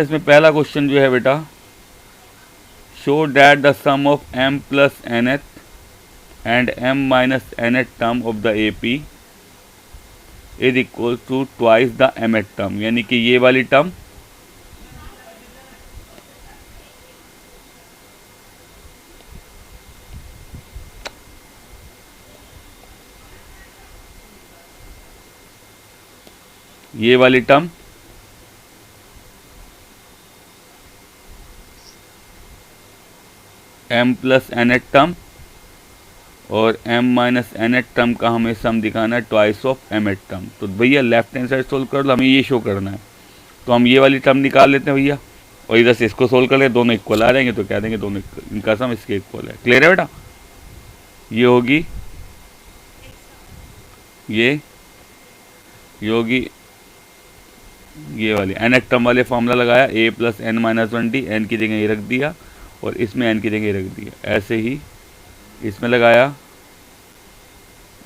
इसमें पहला क्वेश्चन जो है बेटा, show that the sum of m plus nth and m minus nth term of the AP is equal to twice the mth term, यानी कि ये वाली term m plus nth term और m माइनस nth टर्म का हमें सम दिखाना है twice of mth term. तो भैया लेफ्ट हैंड साइड सोल्व कर लो, हमें ये शो करना है। तो हम ये वाली टर्म निकाल लेते हैं भैया, और इधर से इसको सोल्व कर ले, दोनों इक्वल आ रहेंगे तो कह देंगे दोनों इनका सम इसके इक्वल है। क्लियर है बेटा? ये होगी ये होगी ये वाली nth टर्म वाले फॉर्मूला लगाया, a plus n minus 1d, n की जगह ये रख दिया और इसमें n की जगह रख दिया। ऐसे ही इसमें लगाया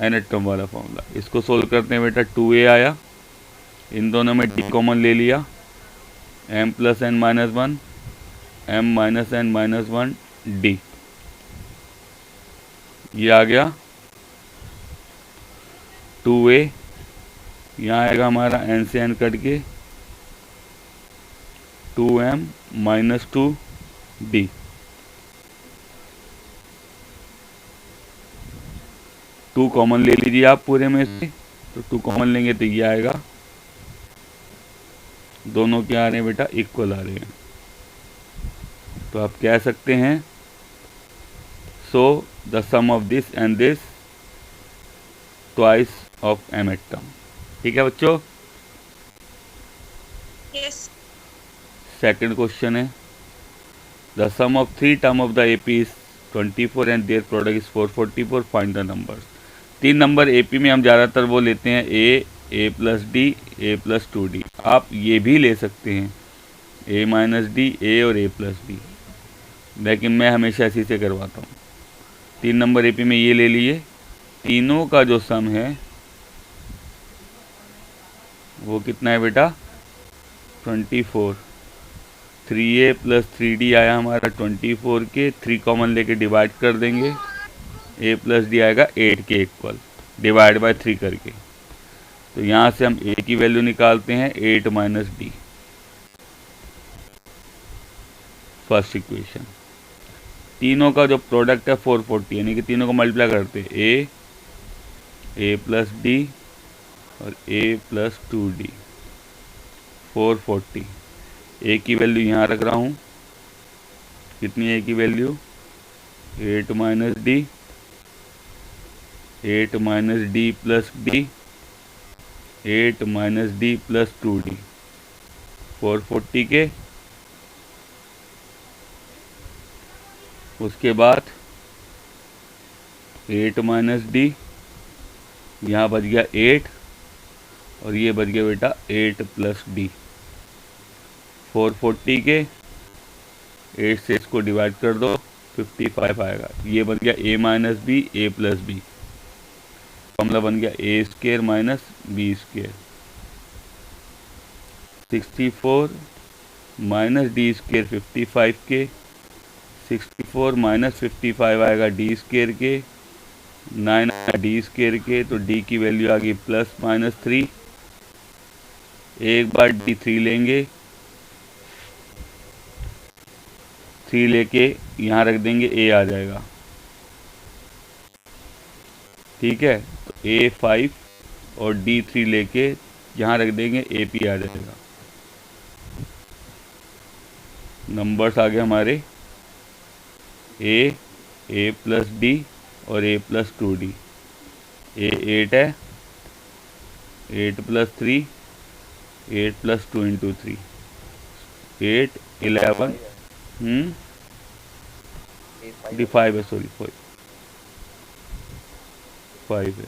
nth टर्म वाला फॉर्मूला, इसको सोल्व करते हैं बेटा 2a आया, इन दोनों में d कॉमन ले लिया, m plus n minus 1 m minus n minus 1 d, ये आ गया 2a, यहाँ आएगा हमारा n से n कट के 2m minus 2d, two common ले लीजिए आप पूरे में से, तो 2 कॉमन लेंगे तो ये आएगा, दोनों क्या आ रहे हैं बेटा? इक्वल आ रहे हैं। तो आप कह सकते हैं so the sum of this and this twice of mth term. ठीक है बच्चों? यस। सेकंड क्वेश्चन है, the sum of 3 term of the AP is 24 and their product is 444, find the numbers. 3 number AP में हम ज़्यादातर वो लेते हैं a plus d, a plus 2d। आप ये भी ले सकते हैं a माइनस d, a और a प्लस d, लेकिन मैं हमेशा इसी से करवाता हूँ। 3 नंबर AP में ये ले लिए, तीनों का जो सम है वो कितना है बेटा? 24। 3a प्लस 3d आया हमारा 24 के, 3 कॉमन लेके डिवाइड कर देंगे, a प्लस d आएगा 8 के इक्वल, डिवाइड बाय 3 करके। तो यहाँ से हम a की वैल्यू निकालते हैं 8 माइनस d, फर्स्ट इक्वेशन। तीनों का जो प्रोडक्ट है 440, यानी कि तीनों को मल्टीप्लाई करते हैं a प्लस d और a प्लस 2d, 440। a की वैल्यू यहाँ रख रहा हूँ, कितनी है a की value? 8 minus d, 8 minus d plus d, 8 minus d plus 2d, 440 के। उसके बाद 8 माइनस d, यहाँ बच गया 8 और ये बच गया बेटा 8 प्लस d, 440 के 8 से इसको डिवाइड कर दो, 55 आएगा। ये बन गया a minus B, a plus B, formula बन गया a square minus B square. 64 minus D square 55 के, 64 माइनस 55 आएगा डी स्क्वायर के, 9 आएगा डी स्क्वायर के, तो डी की वैल्यू आ गई प्लस माइनस 3। एक बार डी 3 लेंगे, 3 लेके यहाँ रख देंगे, a आ जाएगा। ठीक है, तो a 5 और d 3 लेके यहाँ रख देंगे, AP आ जाएगा। नंबर्स आ गए हमारे a प्लस d और a प्लस 2d। a 8 है, 8 प्लस 3, 8 प्लस 2 इंटू 3, 8 11 डी 5 है, सॉरी 5 है,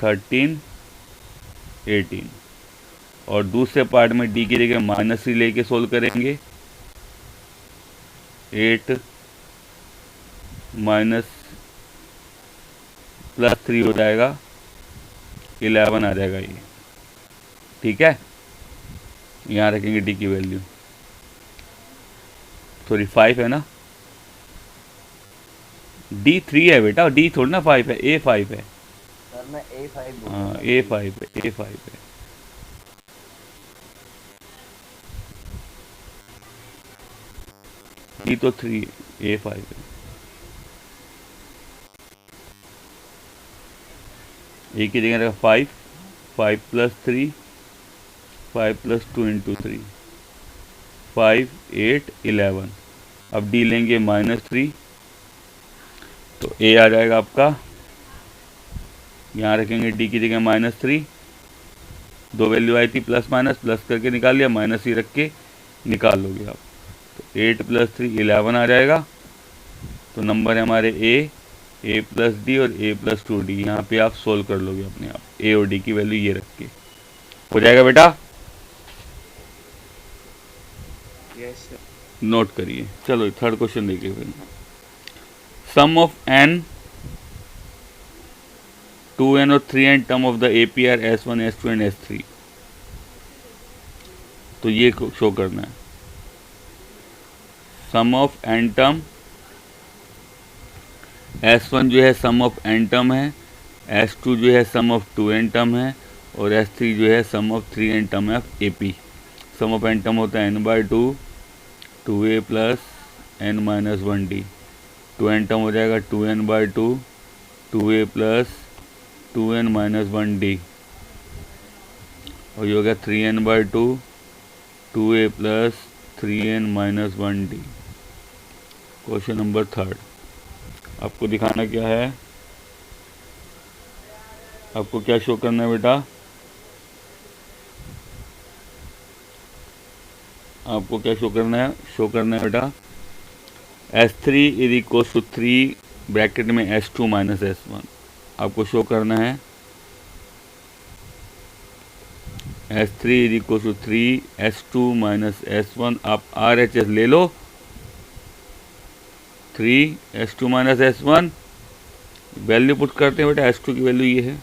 13 18। और दूसरे पार्ट में डी की जगह माइनस 3 लेके सोल्व करेंगे, 8 माइनस प्लस 3 हो जाएगा, 11 आ जाएगा ये। ठीक है, यहाँ रखेंगे डी की वैल्यू, सॉरी 5 है ना, D3 है बेटा, डी थोड़ी ना 5 है, A5 है सर मैं A5 बोल रहा हाँ, था। A5 है, A5 है। डी तो 3, A5 है। ए की जगह रखा 5, 5 + 3, 5 + 2 × 3, 5, 8, 11। अब डी लेंगे -3, तो ए आ जाएगा आपका, यहाँ रखेंगे डी की जगह -3, दो वैल्यू आई थी प्लस माइनस, प्लस करके निकाल लिया, माइनस ही रख के निकाल लोगे आप, तो 8 + 3 11 आ जाएगा। तो नंबर है हमारे ए प्लस डी और A + 2D। यहाँ पे आप सोल्व कर लोगे अपने आप, ए और डी की वैल्यू ये रख के, हो जाएगा बेटा। Yes sir. नोट करिए। चलो थर्ड क्वेश्चन देखिए फिर। सम ऑफ n 2n और 3n term of the AP are S1 S2 and S3। तो ये शो करना है। Sum of n term, S1 जो है सम ऑफ n टर्म है, S2 जो है सम ऑफ 2n टर्म है, और S3 जो है सम ऑफ 3n टर्म है ऑफ AP। Sum of n term होता है n/2 2a + n-1d। 2n term हो जाएगा 2n/2 2a + 2n-1d, और ये हो गया 3n/2 2a + 3n-1d। Question number third. आपको दिखाना क्या है, आपको क्या शो करना है बेटा, आपको क्या शो करना है, शो करना है बेटा S3 = 3 ब्रैकेट में S2 - S1। आपको शो करना है S3 = 3 S2 - S1। आप RHS ले लो, 3 S2 - S1, वैल्यू पुट करते हैं बेटा। S2 की वैल्यू ये है,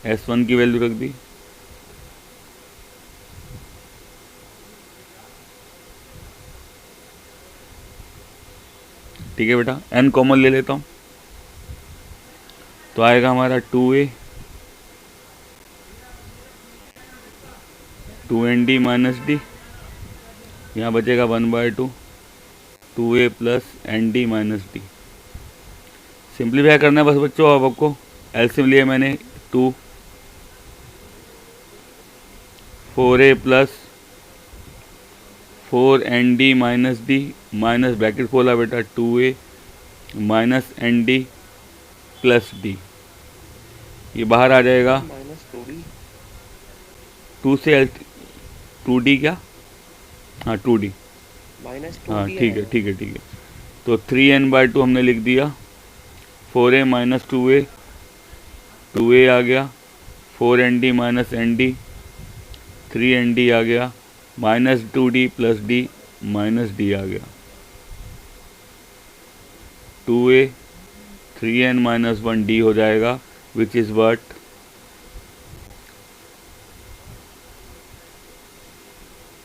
S1 की वैल्यू रख दी, ठीक है बेटा। n कॉमन ले लेता हूँ, तो आएगा हमारा 2a 2nd - d, यहाँ बचेगा 1/2 2a + nd - d। सिंप्लीफाई करना है बस बच्चों। अब आपको एलसीएम लिया मैंने 2, 4a + 4nd - d, minus bracket खोला बेटा 2a - nd + d, ये बाहर आ जाएगा -2d। 2 से 2d क्या, हाँ 2d, हाँ -2d ठीक है आएगा। ठीक है ठीक है। तो 3n/2 हमने लिख दिया, 4a - 2a, 2a आ गया, 4nd - nd 3nd आ गया, -2d + d -d आ गया, 2a 3n - 1d हो जाएगा, विच इज़ व्हाट,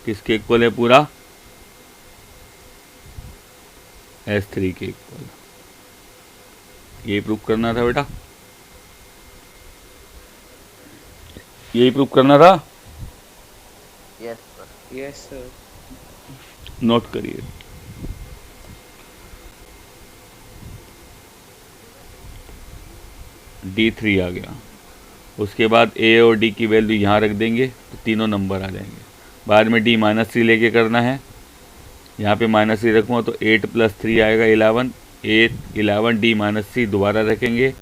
किसके इक्वल है पूरा, S3 के इक्वल। यही प्रूव करना था बेटा, यही प्रूव करना था। Yes sir. Yes sir. Note करिए। D3 आ गया, उसके बाद A और D की वैल्यू यहाँ रख देंगे तो तीनों नंबर आ जाएंगे। बाद में D -3 लेके करना है, यहाँ पे -3 रखूँगा तो 8 + 3 आएगा 11, 8 11 D -3 दोबारा रखेंगे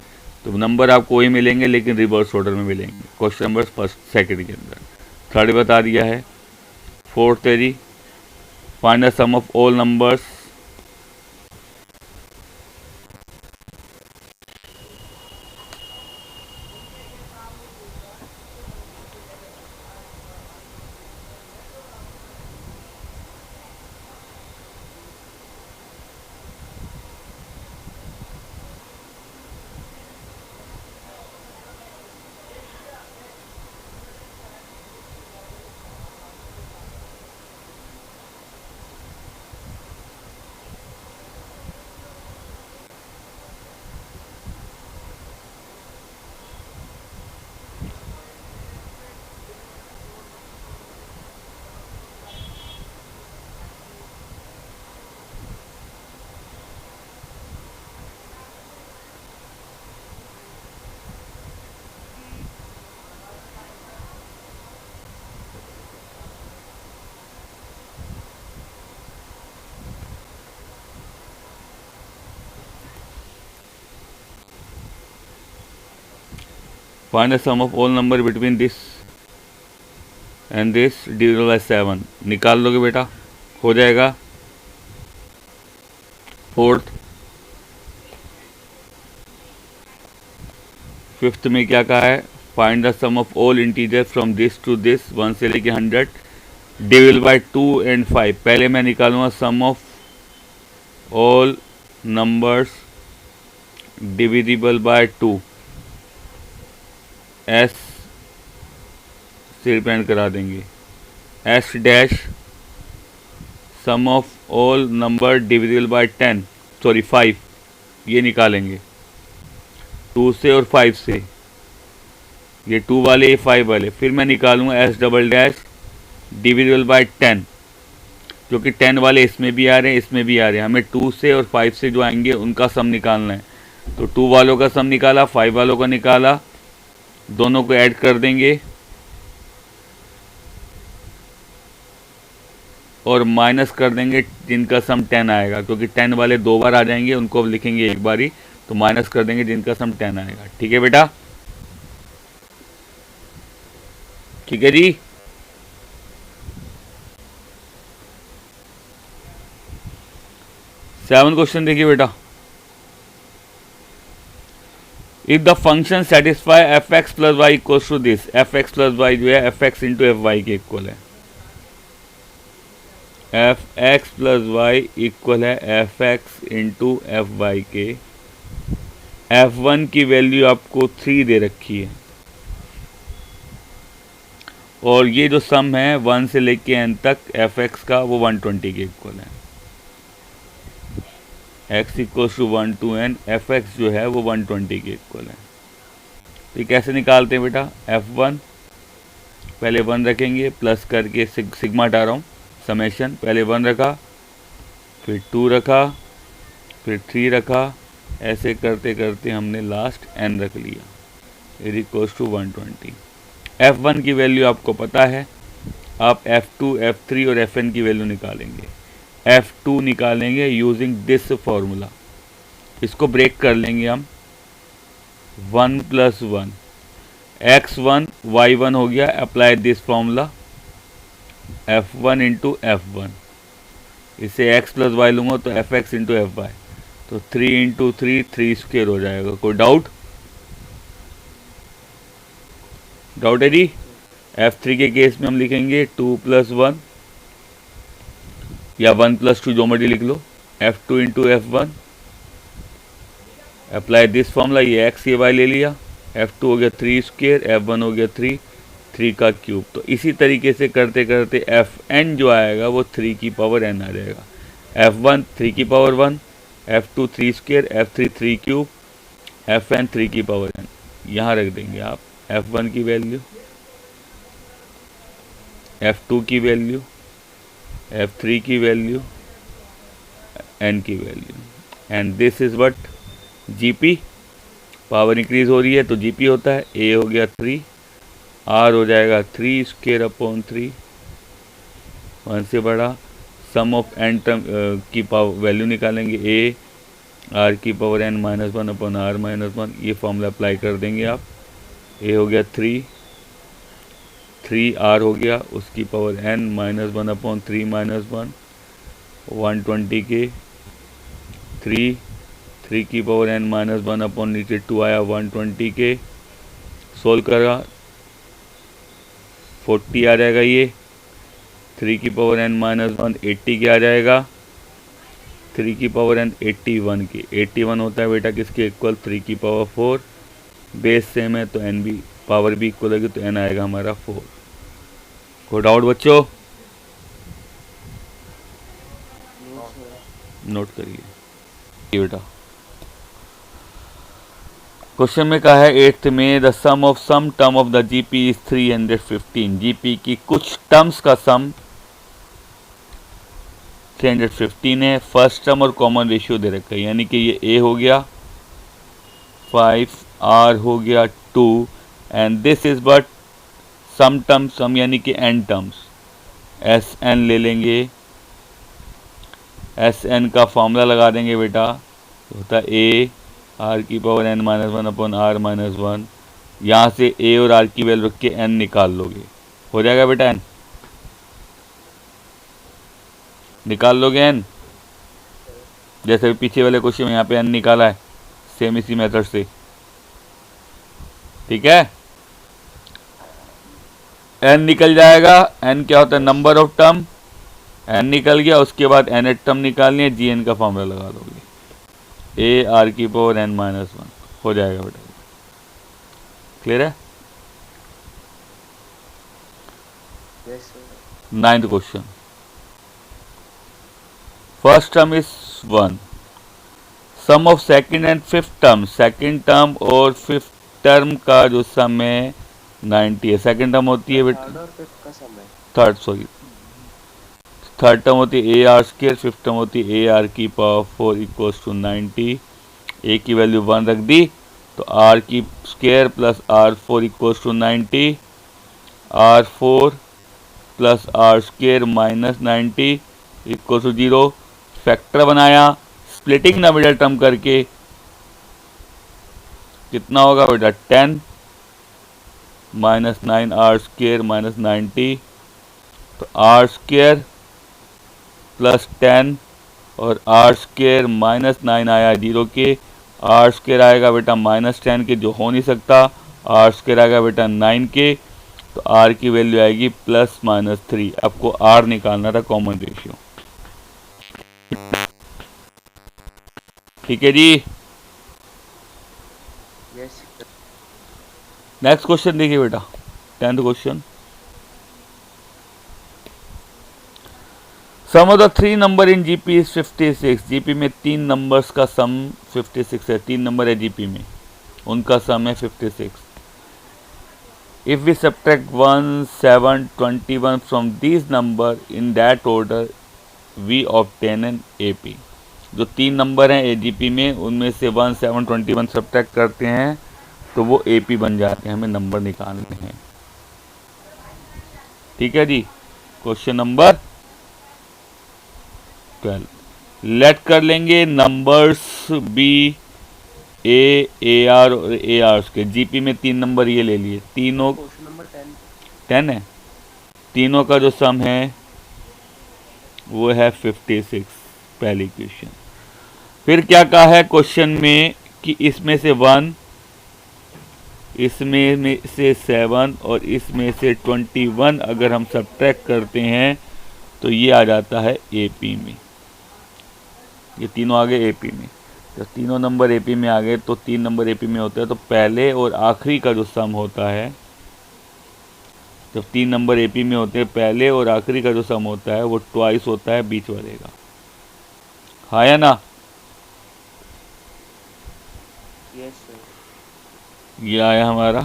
तो नंबर आपको वही मिलेंगे लेकिन रिवर्स ऑर्डर में मिलेंगे। क्वेश्चन नंबर फर्स्ट सेकंड के अंदर। थर्ड बता दिया है। फोर्थ है जी, find the sum of all numbers. Find the sum of all number between this and this divisible by 7, निकाल लोगे बेटा, हो जाएगा। फोर्थ, फिफ्थ में क्या कहा है, find the sum of all integer from this to this 1 से लेके 100 डिविजिबल बाय 2 एंड 5। पहले मैं निकालूंगा sum of all numbers divisible by 2, S से रिप्रेजेंट करा देंगे, S dash sum of all number divisible by 10 sorry 5, ये निकालेंगे 2 से और 5 से, ये 2 वाले ये 5 वाले। फिर मैं निकालूंगा S double dash divisible by 10, जो कि 10 वाले इसमें भी आ रहे हैं इसमें भी आ रहे हैं, हमें 2 से और 5 से जो आएंगे उनका सम निकालना है। तो 2 वालों का सम निकाला, 5 वालों का निकाला, दोनों को ऐड कर देंगे और माइनस कर देंगे जिनका सम 10 आएगा, क्योंकि 10 वाले 2 बार आ जाएंगे, उनको अब लिखेंगे एक बार ही, तो माइनस कर देंगे जिनका सम 10 आएगा। ठीक है बेटा, ठीक है जी। सेवन क्वेश्चन देखिए बेटा, if the function satisfy F X plus Y equal to this, F X plus Y जो है F X into F Y के इक्वल है, F X plus Y equal है F X into F Y के। F one की value आपको 3 दे रखी है और ये जो सम है 1 से लेके n तक एफ एक्स का वो 120 के इक्वल है, x equal to 1 to n, F X जो है वो 120 के इक्वल है। तो ये कैसे निकालते हैं बेटा, f1 पहले 1 रखेंगे, प्लस करके सिग्मा हटा रहा हूँ, समेशन, पहले 1 रखा, फिर 2 रखा, फिर 3 रखा, ऐसे करते करते हमने लास्ट n रख लिया, इज इक्वल टू 120। f1 की वैल्यू आपको पता है, आप f2, f3 और fn की वैल्यू निकालेंगे। f2 निकालेंगे यूजिंग दिस फॉर्मूला, इसको ब्रेक कर लेंगे हम, 1 + 1 x1 y1 हो गया, apply this formula f1 into f1, इसे x + y लूँगा तो fx इंटू एफ वाई, तो 3 इंटू 3 3 स्क्वायर हो जाएगा। कोई डाउट है जी। f3 के केस में हम लिखेंगे 2 + 1 या 1 + 2 जो मर्जी लिख लो, f2 into f1, apply this formula, ये x ये y ले लिया, f2 हो गया 3 स्क्वायर, f1 हो गया 3 का क्यूब। तो इसी तरीके से करते करते fn जो आएगा वो 3 की पावर n आ जाएगा, f1 3 की power 1, f2 3 square, f3 3 cube, fn 3 की पावर n। यहाँ रख देंगे आप f1 की वैल्यू, f2 की वैल्यू, f3 की वैल्यू, n की value, and this is what GP. Power increase हो रही है तो जीपी होता है, a हो गया 3, r हो जाएगा 3 स्क्वायर अपॉन 3, 1 से बड़ा, सम ऑफ n टर्म की पावर वैल्यू निकालेंगे, a r की पावर n -1 अपॉन r -1, ये फॉर्मूला अप्लाई कर देंगे आप, a हो गया 3 r हो गया, उसकी पावर n -1 अपॉन 3 -1, 120 के 3 की पावर n -1 अपॉन नीचे 2 आया, 120 के, सोल्व करा 40 आ जाएगा, ये 3 की पावर n -1 80 के आ जाएगा, 3 की पावर n 81 के, 81 होता है बेटा किसके इक्वल, 3 की पावर 4, बेस सेम है तो n भी पावर भी इक्वल होगी, तो n आएगा हमारा 4। कोई डाउट बच्चों, नोट करिए बेटा। क्वेश्चन में कहा है 8th में, the sum of sum term of the GP is 315। GP की कुछ टर्म्स का सम 315 है, फर्स्ट टर्म और कॉमन रेशियो दे रखा है, यानी कि ये a हो गया 5, r हो गया 2, and this is but sum term, sum यानी कि n टर्म्स, एस एन ले लेंगे, एस एन का फॉर्मूला लगा देंगे बेटा, होता है a r की पावर n -1 अपॉन r -1 यहाँ से ए और आर की वैल्यू रख के एन निकाल लोगे, हो जाएगा बेटा एन, निकाल लोगे एन। जैसे पीछे वाले क्वेश्चन में यहाँ पे एन निकाला है, सेम इसी मेथड से, ठीक है। एन निकल जाएगा, एन क्या होता है नंबर ऑफ टर्म, एन निकल गया, उसके बाद एन एट टर्म निकालनी है, जी एन का फॉर्मूला लगा दोगे, ए आर की पावर एन माइनस वन, हो जाएगा बेटा। क्लियर है? Yes, sir. Ninth question, first term is 1, sum of second and fifth term, second term और फिफ्थ टर्म का जो सम है 90 है। सेकंड टर्म होती है बेटा, थर्ड और फिफ्थ का समय। थर्ड सॉरी, थर्ड टर्म होती है A R square, fifth term होती है ए आर की पावर 4 इक्वल्स टू 90। ए की वैल्यू 1 रख दी तो आर की square plus R 4 equals to 90, R 4 plus R square minus 90 equals to 0। Factor बनाया, स्प्लिटिंग ना मिडल टर्म करके, कितना होगा बेटा 10 माइनस 9 आर स्क्र माइनस 90, तो आर स्क्र प्लस 10 और आर स्क्र माइनस 9 आया 0 के, आर स्क्र आएगा बेटा माइनस 10 के, जो हो नहीं सकता, आर स्क्र आएगा बेटा 9 के, तो आर की वैल्यू आएगी प्लस माइनस 3। आपको आर निकालना था कॉमन रेशियो, ठीक है जी। Yes, sir. नेक्स्ट क्वेश्चन देखिए बेटा, 10th question, sum of the 3 number in GP is 56। GP में 3 नंबर्स का सम 56 है, 3 नंबर है जीपी में, उनका सम है 56। If we subtract 1, 7, 21 from this number in that order we obtain an AP. जो 3 नंबर हैं एजीपी में, उनमें से 1, 7, 21 सब्ट्रैक्ट करते हैं तो वो एपी बन जाते हैं, हमें नंबर निकालने हैं, ठीक है जी। क्वेश्चन नंबर 12, लेट कर लेंगे नंबर्स बी ए आर और ए आर के। जीपी में 3 नंबर ये ले लिए, तीनों क्वेश्चन नंबर 10 है, तीनों का जो सम है वो है 56, पहली क्वेश्चन। फिर क्या कहा है क्वेश्चन में कि इसमें से 1, इसमें से 7 और इसमें से 21 अगर हम सब्ट्रैक्ट करते हैं तो ये आ जाता है एपी में, ये तीनों आ गए एपी में। जब तीनों नंबर एपी में आ गए तो 3 नंबर एपी में होते हैं, तो पहले और आखिरी का जो सम होता है, जब 3 नंबर एपी में होते हैं पहले और आखिरी का जो सम होता है वो ट्वाइस होता है बीच वाले का, हाँ या ना? Yes, sir. ये आया हमारा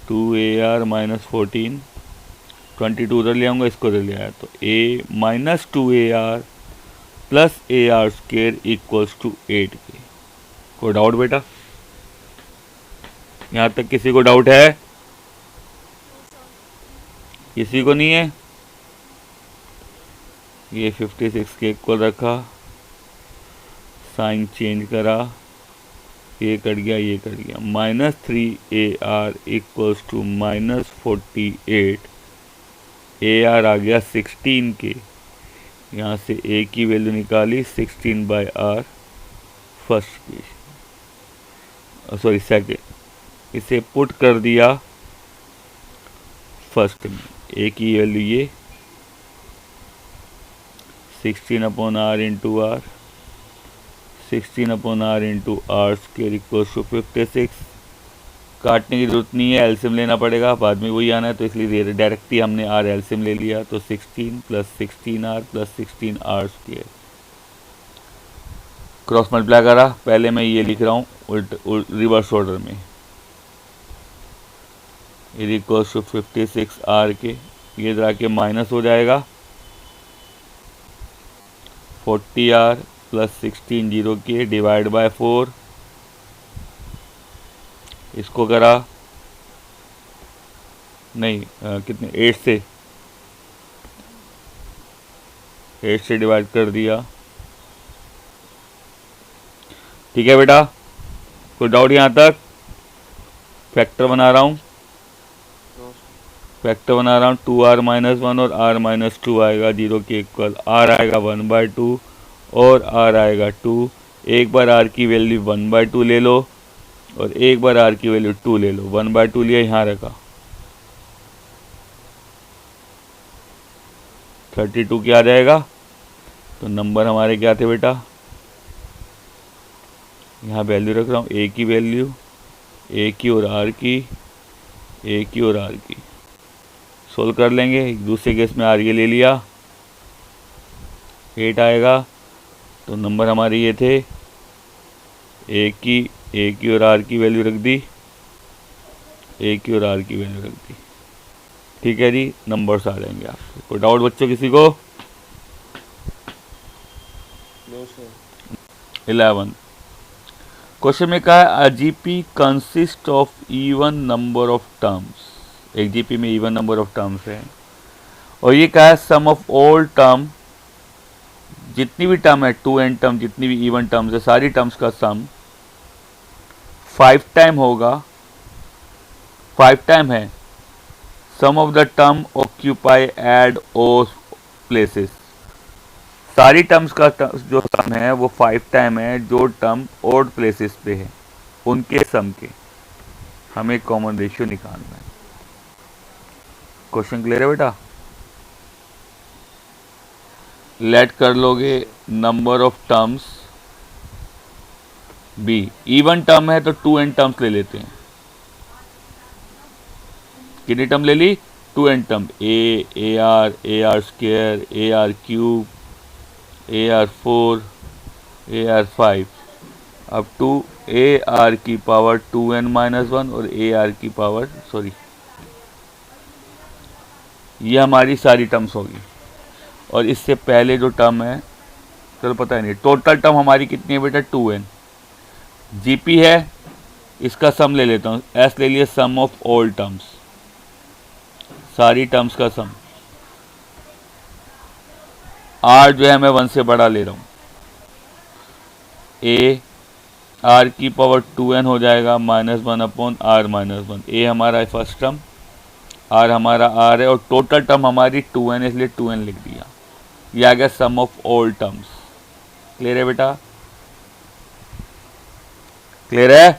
2AR माइनस 14, 22 उधर ले आऊँगा, इसको उधर ले आया, तो A minus 2AR plus AR square equals to 8K। कोई डाउट बेटा? यहाँ तक किसी को डाउट है? किसी को नहीं है? ये 56 के इक्वल रखा, साइन चेंज करा, ये कट गया, ये कट गया, minus 3AR equals to minus 48, AR आ गया 16 के, यहाँ से A की वैल्यू निकाली 16 बाई R फर्स्ट की, सॉरी सेकेंड, इसे पुट कर दिया फर्स्ट में, A की वैल्यू ये 16 upon R into R, 16 upon R into R square equals to 56। काटने की जरूरत नहीं है, एलसीएम लेना पड़ेगा, बाद में वही आना है, तो इसलिए डायरेक्ट ही हमने R एलसीएम ले लिया, तो 16 plus 16R plus 16R square, cross multiply करा, पहले मैं ये लिख रहा हूँ रिवर्स ऑर्डर में, इज इक्वल्स टू 56R के, ये इधर आके माइनस हो जाएगा, 40R प्लस 16 0 के डिवाइड बाय 4, इसको करा नहीं कितने 8 से डिवाइड कर दिया, ठीक है बेटा? कोई डाउट यहाँ तक? फैक्टर बना रहा हूँ, नो सर। फैक्टर बना रहा हूँ 2r-1 और r-2 आएगा 0 के इक्वल, r आएगा 1/2 और r आएगा 2। एक बार r की वैल्यू 1/2 ले लो और एक बार r की वैल्यू 2 ले लो। 1/2 लिया, यहाँ रखा, 32 क्या आ जाएगा? तो नंबर हमारे क्या थे बेटा? यहाँ वैल्यू रख रहा हूँ, a की वैल्यू, a की और r की, a की और r की सोल्व कर लेंगे। एक दूसरे केस में r ये ले लिया, 8 आएगा। तो नंबर हमारे ये थे, a की और r की वैल्यू रख दी, a की और r की वैल्यू रख दी। ठीक है जी, नंबर्स आ जाएंगे आपके। कोई डाउट बच्चों किसी को? No sir. 11 क्वेश्चन में कहा है अ GP consist of even number of terms. एक जीपी में इवन नंबर ऑफ टर्म्स है और ये कहा है सम ऑफ ऑल टर्म, जितनी भी टर्म है 2n टर्म, जितनी भी इवन टर्म्स है सारी टर्म्स का सम 5 टाइम होगा, 5 टाइम है। Sum of the term occupy at O places, सारी टर्म्स का जो सम है वो 5 टाइम है जो टर्म ओड प्लेसेस पे है, उनके सम के हमें कॉमन रेशियो निकालना है। क्वेश्चन क्लियर है बेटा? लेट कर लोगे number of terms B, even term है तो 2n टर्म्स ले लेते हैं। कितनी टर्म ले ली? 2n term, A R square, A R cube, AR4, AR5 up to AR की पावर 2n-1 और AR की पावर ये हमारी सारी टर्म्स होगी। और इससे पहले जो टर्म है, चलो पता ही नहीं, टोटल टर्म हमारी कितनी है बेटा? 2n। जीपी है, इसका सम ले लेता हूँ, एस ले लिया, सम ऑफ ऑल टर्म्स, सारी टर्म्स का सम। आर जो है मैं 1 से बड़ा ले रहा हूँ, ए आर की पावर 2n हो जाएगा -1/r-1। ए हमारा है फर्स्ट टर्म, आर हमारा आर है और टोटल टर्म हमारी 2n है, इसलिए 2n लिख दिया। ये आ गया सम ऑफ ऑल टर्म्स। क्लियर है बेटा? क्लियर है?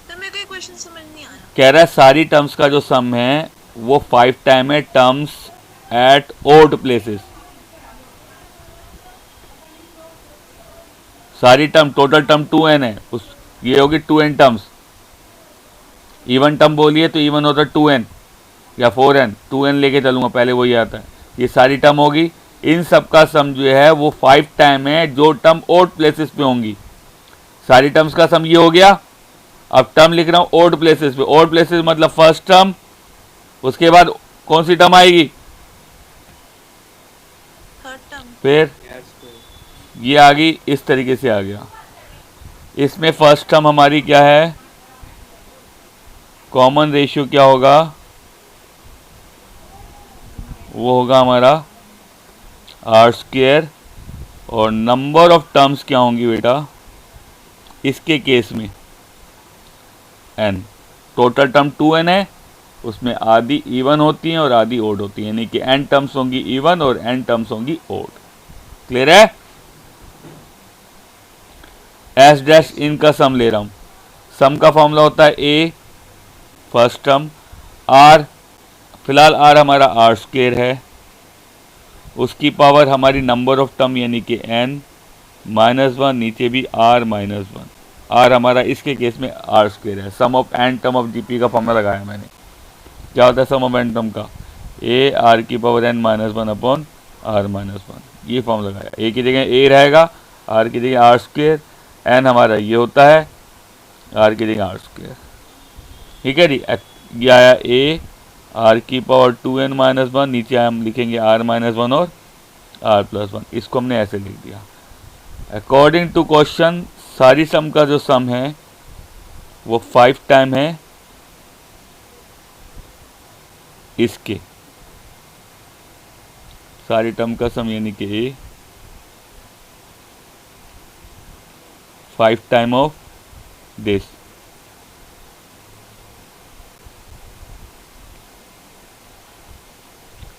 तो मेरे को ये क्वेश्चन समझ नहीं आ रहा। कह रहा है सारी टर्म्स का जो सम है वो 5 टाइम है टर्म्स एट ओड प्लेसेस। सारी टर्म, टोटल टर्म 2n है, उस ये होगी 2n टर्म्स। इवन टर्म बोलिए तो इवन होता है 2n या 4n, 2n लेके चलूंगा, पहले वही आता है। ये सारी टर्म होगी, इन सब का सम जो है वो 5 टाइम है जो टर्म ओड प्लेसेस पे होंगी। सारी टर्म्स का सम ये हो गया। अब टर्म लिख रहा हूँ ओड प्लेसेस पे, ओड प्लेसेस मतलब फर्स्ट टर्म, उसके बाद कौन सी टर्म आएगी? Third term. फिर ये आ गई, इस तरीके से आ गया। इसमें फर्स्ट टर्म हमारी क्या है? कॉमन रेशियो क्या होगा? वो होगा हमारा r² और नंबर ऑफ टर्म्स क्या होंगी बेटा इसके केस में? n। टोटल टर्म 2n है, उसमें आधी इवन होती हैं और आधी ओड होती है, यानी कि n टर्म्स होंगी इवन और n टर्म्स होंगी ओड। क्लियर है? एस डैश इनका सम ले रहा हूं। सम का फॉर्मूला होता है a फर्स्ट टर्म, r फिलहाल r हमारा r² है, उसकी पावर हमारी नंबर ऑफ टर्म यानी कि n-1, नीचे भी r-1। r हमारा इसके केस में r² है। Sum of n term of GP का फॉर्मूला लगाया मैंने। क्या होता है सम ऑफ n टर्म का? a r की पावर n-1/r-1। ये फॉर्म लगाया, a की जगह a रहेगा, r की जगह r², n हमारा ये होता है, r की जगह r²। ठीक है जी, ये आया a r की पावर 2n-1, नीचे हम लिखेंगे r-1 और r+1। इसको हमने ऐसे लिख दिया। अकॉर्डिंग टू क्वेश्चन सारी सम का जो सम है वो 5 टाइम है इसके, सारी टर्म का सम यानी कि a 5 टाइम ऑफ दिस।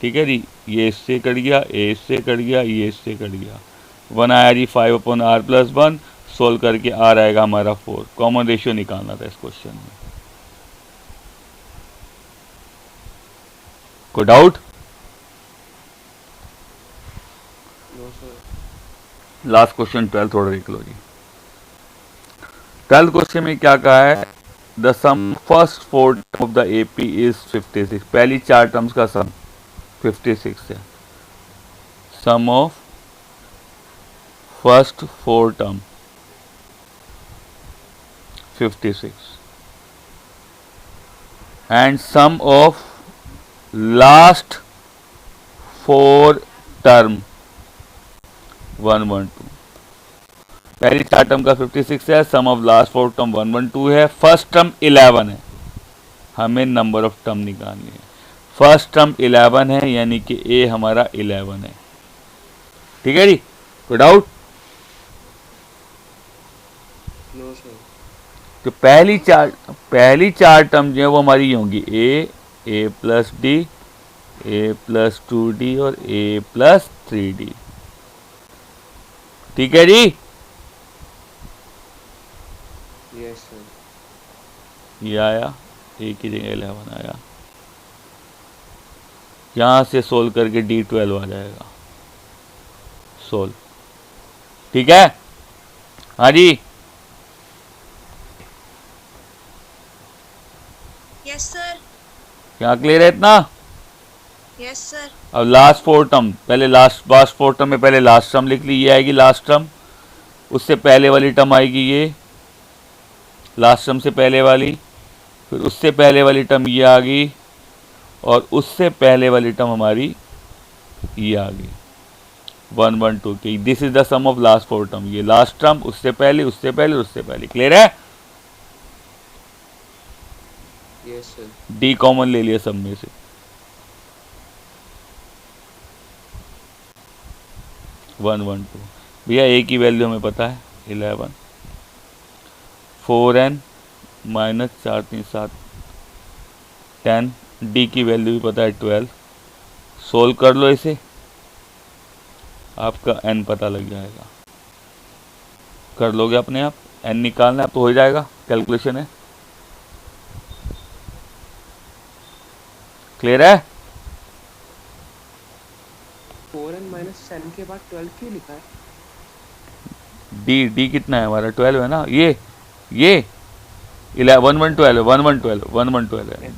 ठीक है जी, ये इससे कट गया, ए इससे कट गया, ये इससे कट गया, 1 आया जी 5/r+1, सोल्व करके r आएगा हमारा 4। कॉमन रेशियो निकालना था इस क्वेश्चन में। कोई doubt? No sir. Last question 12 थोड़ा देख लो जी। 12th क्वेश्चन में क्या कहा है, the sum first 4 term of the AP is 56। पहली 4 टर्म्स का सम 56 है। Sum of first 4 term 56 and sum of last 4 term 112। पहली 4 टर्म का 56 है, सम ऑफ लास्ट 4 टर्म 112 है, फर्स्ट टर्म 11 है, हमें नंबर ऑफ टर्म निकालनी है। फर्स्ट टर्म 11 है यानी कि ए हमारा 11 है। ठीक है जी, कोई डाउट? No sir. तो पहली चार टर्म जो है वो हमारी होंगी ए प्लस डी, ए प्लस 2d और ए प्लस 3d। ठीक है जी, यस सर। ये आया, ए की जगह 11 आया, यहां से सोल्व करके d12 आ जाएगा सोल्व। ठीक है, हाँ जी, यस सर। क्या क्लियर है इतना? Yes sir. अब लास्ट 4 टर्म, पहले लास्ट 4 टर्म में पहले लास्ट टर्म लिख ली, ये आएगी लास्ट टर्म, उससे पहले वाली टर्म आएगी ये लास्ट टर्म से पहले वाली, फिर उससे पहले वाली टर्म ये आ गई, और उससे पहले वाली टर्म हमारी ये आ गई 112 की। This is the sum of last 4 term. ये लास्ट टर्म, उससे पहले, उससे पहले, उससे पहले। क्लियर है? Yes sir. डी कॉमन ले लिया सब में से। वन 2 भैया ए की वैल्यू हमें पता है 11, 4n माइनस 4 3 7 10, डी की वैल्यू भी पता है 12। सोल्व कर लो इसे, आपका n पता लग जाएगा। कर लोगे अपने आप, n निकालना है तो हो जाएगा, कैलकुलेशन है। क्लियर है? 4n माइनस 10 के बाद 12 क्यों लिखा है? डी कितना है हमारा? 12 है ना। ये 11 1 12 1 1 12 1 1 12 है।